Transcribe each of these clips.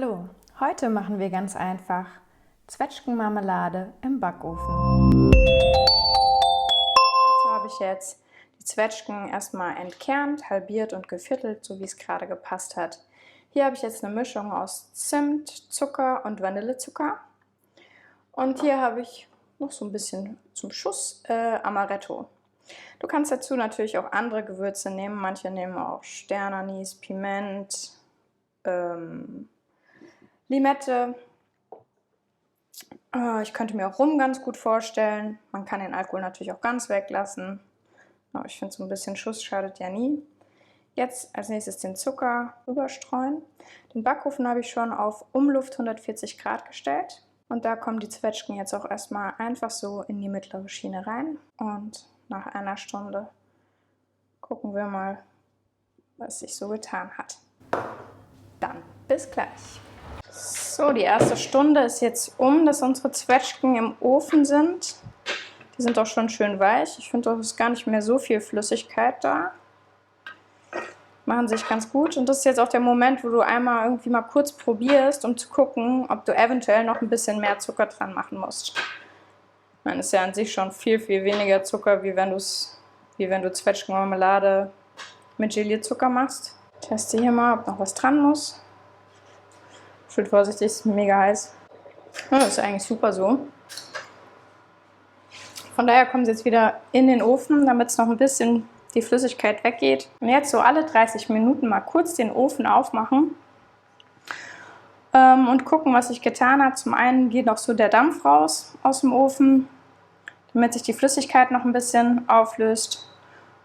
Hallo, heute machen wir ganz einfach Zwetschgenmarmelade im Backofen. Dazu habe ich jetzt die Zwetschgen erstmal entkernt, halbiert und geviertelt, so wie es gerade gepasst hat. Hier habe ich jetzt eine Mischung aus Zimt, Zucker und Vanillezucker. Und hier habe ich noch so ein bisschen zum Schuss Amaretto. Du kannst dazu natürlich auch andere Gewürze nehmen. Manche nehmen auch Sternanis, Piment, Limette. Ich könnte mir auch Rum ganz gut vorstellen. Man kann den Alkohol natürlich auch ganz weglassen. Aber ich finde, so ein bisschen Schuss schadet ja nie. Jetzt als nächstes den Zucker überstreuen. Den Backofen habe ich schon auf Umluft 140 Grad gestellt. Und da kommen die Zwetschgen jetzt auch erstmal einfach so in die mittlere Schiene rein. Und nach einer Stunde gucken wir mal, was sich so getan hat. Dann bis gleich. So, die erste Stunde ist jetzt dass unsere Zwetschgen im Ofen sind. Die sind auch schon schön weich. Ich finde, da ist gar nicht mehr so viel Flüssigkeit da. Machen sich ganz gut. Und das ist jetzt auch der Moment, wo du einmal irgendwie mal kurz probierst, um zu gucken, ob du eventuell noch ein bisschen mehr Zucker dran machen musst. Dann ist ja an sich schon viel, viel weniger Zucker, wie wenn du Zwetschgenmarmelade mit Gelierzucker machst. Ich teste hier mal, ob noch was dran muss. Schön vorsichtig, ist mega heiß. Ja, das ist eigentlich super so. Von daher kommen sie jetzt wieder in den Ofen, damit es noch ein bisschen die Flüssigkeit weggeht. Und jetzt so alle 30 Minuten mal kurz den Ofen aufmachen und gucken, was sich getan hat. Zum einen geht noch so der Dampf raus aus dem Ofen, damit sich die Flüssigkeit noch ein bisschen auflöst.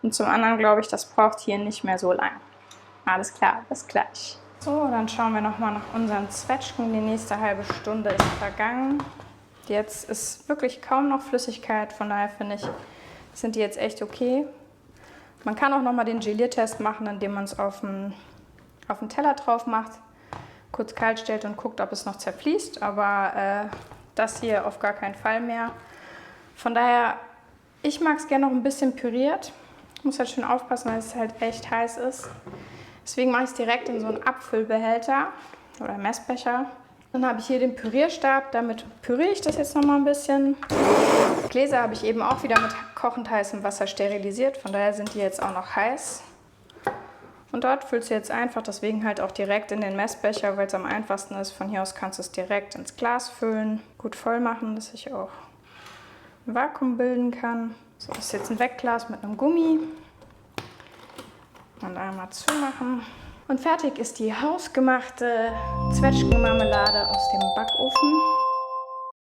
Und zum anderen glaube ich, das braucht hier nicht mehr so lang. Alles klar, bis gleich. So, dann schauen wir nochmal nach unseren Zwetschgen. Die nächste halbe Stunde ist vergangen. Jetzt ist wirklich kaum noch Flüssigkeit, von daher finde ich, sind die jetzt echt okay. Man kann auch nochmal den Geliertest machen, indem man es auf den Teller drauf macht, kurz kalt stellt und guckt, ob es noch zerfließt, aber das hier auf gar keinen Fall mehr. Von daher, ich mag es gerne noch ein bisschen püriert. Ich muss halt schön aufpassen, weil es halt echt heiß ist. Deswegen mache ich es direkt in so einen Abfüllbehälter oder Messbecher. Dann habe ich hier den Pürierstab, damit püriere ich das jetzt nochmal ein bisschen. Die Gläser habe ich eben auch wieder mit kochend heißem Wasser sterilisiert, von daher sind die jetzt auch noch heiß. Und dort füllst du jetzt einfach, deswegen halt auch direkt in den Messbecher, weil es am einfachsten ist. Von hier aus kannst du es direkt ins Glas füllen, gut voll machen, dass sich auch ein Vakuum bilden kann. So, das ist jetzt ein Wegglas mit einem Gummi. Und einmal zumachen. Und fertig ist die hausgemachte Zwetschgenmarmelade aus dem Backofen.